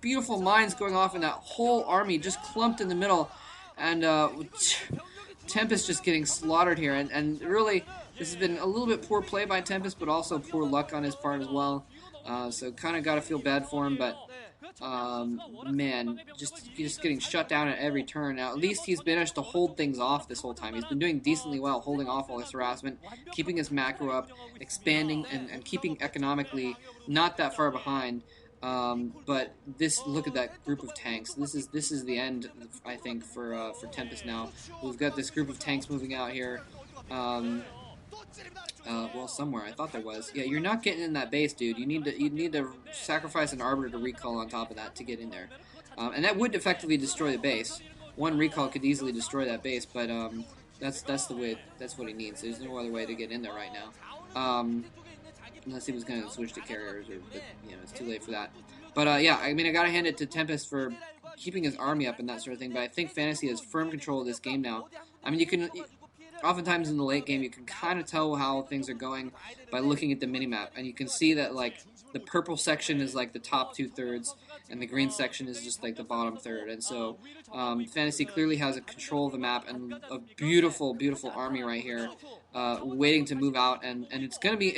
beautiful mines going off in that whole army just clumped in the middle, and Tempest just getting slaughtered here, and really this has been a little bit poor play by Tempest, but also poor luck on his part as well. So kind of got to feel bad for him, but man, just getting shut down at every turn. Now, at least he's managed to hold things off this whole time. He's been doing decently well, holding off all this harassment, keeping his macro up, expanding, and keeping economically not that far behind. But look at that group of tanks. This is the end, I think, for Tempest now. We've got this group of tanks moving out here. Well, somewhere I thought there was. Yeah, you're not getting in that base, dude. You need to sacrifice an arbiter to recall on top of that to get in there, and that would effectively destroy the base. One recall could easily destroy that base, but that's what he needs. There's no other way to get in there right now, unless he was going to switch to carriers, but it's too late for that. But yeah, I mean, I gotta hand it to Tempest for keeping his army up and that sort of thing. But I think Fantasy has firm control of this game now. I mean, oftentimes in the late game, you can kind of tell how things are going by looking at the minimap, and you can see that like the purple section is like the top 2/3, and the green section is just like the bottom third. And so Fantasy clearly has a control of the map and a beautiful, beautiful army right here, waiting to move out. And it's gonna be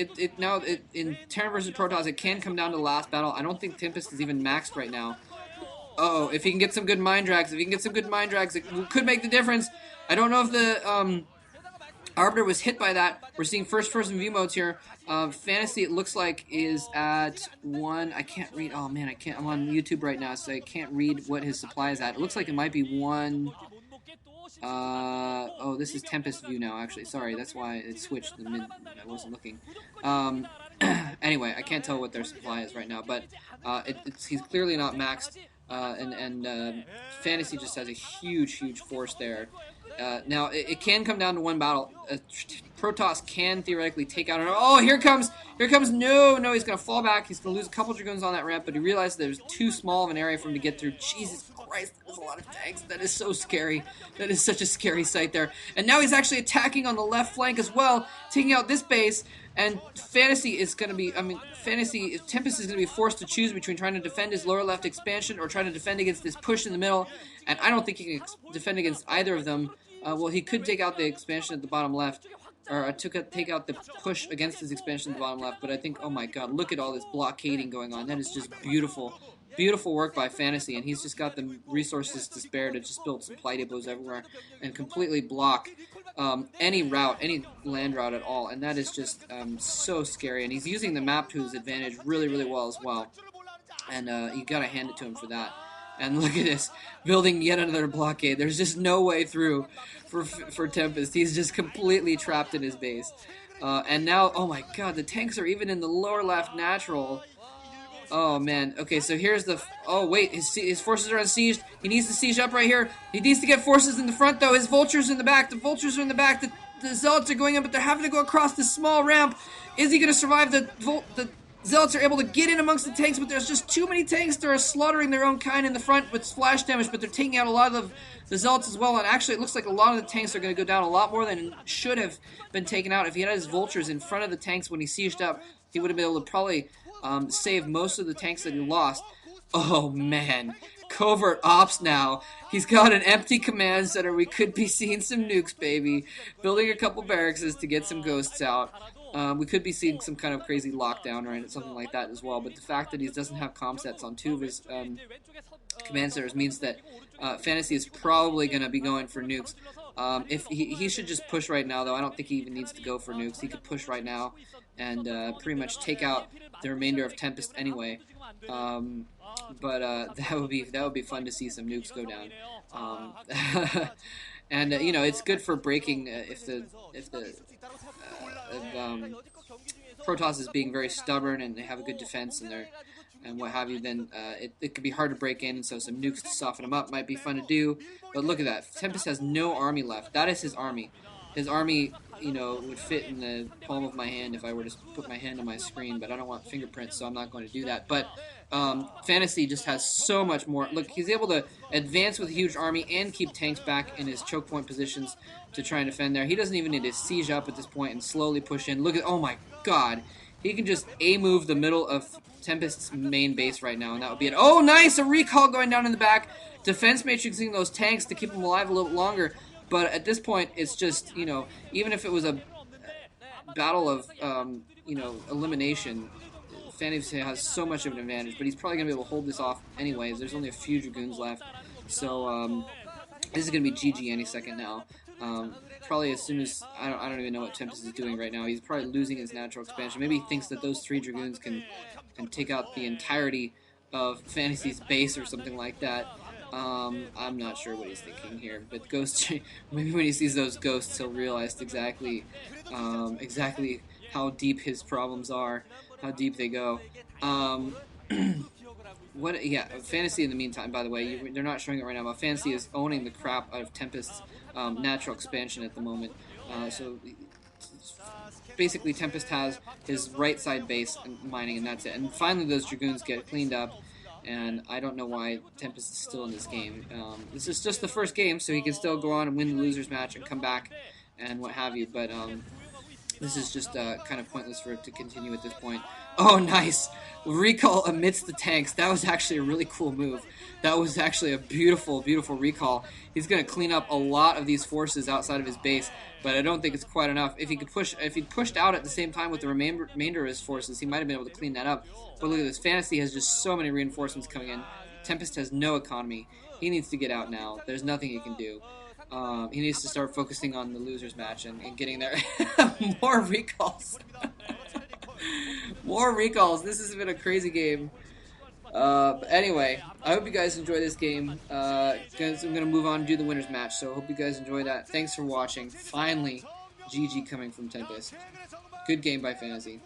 in Terran versus Protoss, it can come down to the last battle. I don't think Tempest is even maxed right now. Uh-oh, if he can get some good mind drags, it could make the difference. I don't know if the Arbiter was hit by that. We're seeing first-person view modes here. Fantasy, it looks like, is at 1. I can't read. Oh, man, I can't. I'm on YouTube right now, so I can't read what his supply is at. It looks like it might be 1. Oh, this is Tempest view now, actually. Sorry, that's why it switched. I wasn't looking. Anyway, I can't tell what their supply is right now, but he's clearly not maxed. And Fantasy just has a huge, huge force there. Now, it can come down to one battle. Protoss can theoretically take out... Oh, here comes... No, he's going to fall back. He's going to lose a couple Dragoons on that ramp, but he realized there's too small of an area for him to get through. Jesus Christ, there's a lot of tanks. That is so scary. That is such a scary sight there. And now he's actually attacking on the left flank as well, taking out this base, and Fantasy is going to be... Tempest is going to be forced to choose between trying to defend his lower left expansion or trying to defend against this push in the middle, and I don't think he can defend against either of them. Well, he could take out the expansion at the bottom left, or take out the push against his expansion at the bottom left, but I think, oh my god, look at all this blockading going on. That is just beautiful. Beautiful work by Fantasy, and he's just got the resources to spare to just build supply depots everywhere and completely block any route, any land route at all, and that is just so scary, and he's using the map to his advantage really, really well as well, and you gotta hand it to him for that. And look at this, building yet another blockade. There's just no way through for Tempest. He's just completely trapped in his base. And now, oh my god, the tanks are even in the lower left natural. Oh man, okay, so here's the... Oh wait, his forces are unsieged. He needs to siege up right here. He needs to get forces in the front though. His vultures in the back. The vultures are in the back. The zealots are going in, but they're having to go across this small ramp. Is he going to survive? The Zealots are able to get in amongst the tanks, but there's just too many tanks that are slaughtering their own kind in the front with splash damage, but they're taking out a lot of the Zealots as well, and actually it looks like a lot of the tanks are going to go down a lot more than should have been taken out. If he had his vultures in front of the tanks when he sieged up, he would have been able to probably save most of the tanks that he lost. Oh man, covert ops now. He's got an empty command center. We could be seeing some nukes, baby. Building a couple barracks to get some ghosts out. We could be seeing some kind of crazy lockdown, right? Something like that as well. But the fact that he doesn't have comm sets on 2 of his command centers means that Fantasy is probably going to be going for nukes. If he should just push right now, though. I don't think he even needs to go for nukes. He could push right now and pretty much take out the remainder of Tempest anyway. But that would be fun to see some nukes go down. And it's good for breaking if Protoss is being very stubborn and they have a good defense and what have you, then it could be hard to break in, and so some nukes to soften him up might be fun to do. But look at that. Tempest has no army left. That is his army. His army, would fit in the palm of my hand if I were to put my hand on my screen, but I don't want fingerprints, so I'm not going to do that. But Fantasy just has so much more. Look, he's able to advance with a huge army and keep tanks back in his choke point positions to try and defend there. He doesn't even need to siege up at this point and slowly push in. Look at, oh my god, He can just A-move the middle of Tempest's main base right now, and that would be it. Oh, nice! A recall going down in the back. Defense matrixing those tanks to keep them alive a little bit longer. But at this point, it's just, you know, even if it was a battle of, you know, elimination, Fantasy has so much of an advantage, but he's probably going to be able to hold this off anyways. There's only a few Dragoons left. So, this is going to be GG any second now. Probably as soon as I don't even know what Tempest is doing right now. He's probably losing his natural expansion. Maybe he thinks that those 3 Dragoons can take out the entirety of Fantasy's base or something like that. I'm not sure what he's thinking here, but Ghost, maybe when he sees those ghosts, he'll realize exactly how deep his problems are, how deep they go. Yeah, Fantasy in the meantime, by the way, they're not showing it right now, but Fantasy is owning the crap out of Tempest's natural expansion at the moment. So basically Tempest has his right side base and mining, and that's it. And finally those Dragoons get cleaned up, and I don't know why Tempest is still in this game. This is just the first game, so he can still go on and win the losers match and come back and what have you, but this is just kind of pointless for it to continue at this point. Oh, nice! Recall amidst the tanks. That was actually a really cool move. That was actually a beautiful, beautiful recall. He's going to clean up a lot of these forces outside of his base, but I don't think it's quite enough. If he pushed out at the same time with the remainder of his forces, he might have been able to clean that up. But look at this. Fantasy has just so many reinforcements coming in. Tempest has no economy. He needs to get out now. There's nothing he can do. He needs to start focusing on the losers match and getting there. More recalls. More recalls. This has been a crazy game. But anyway, I hope you guys enjoy this game. I'm going to move on and do the winners match, so I hope you guys enjoy that. Thanks for watching. Finally, GG coming from Tempest. Good game by Fantasy.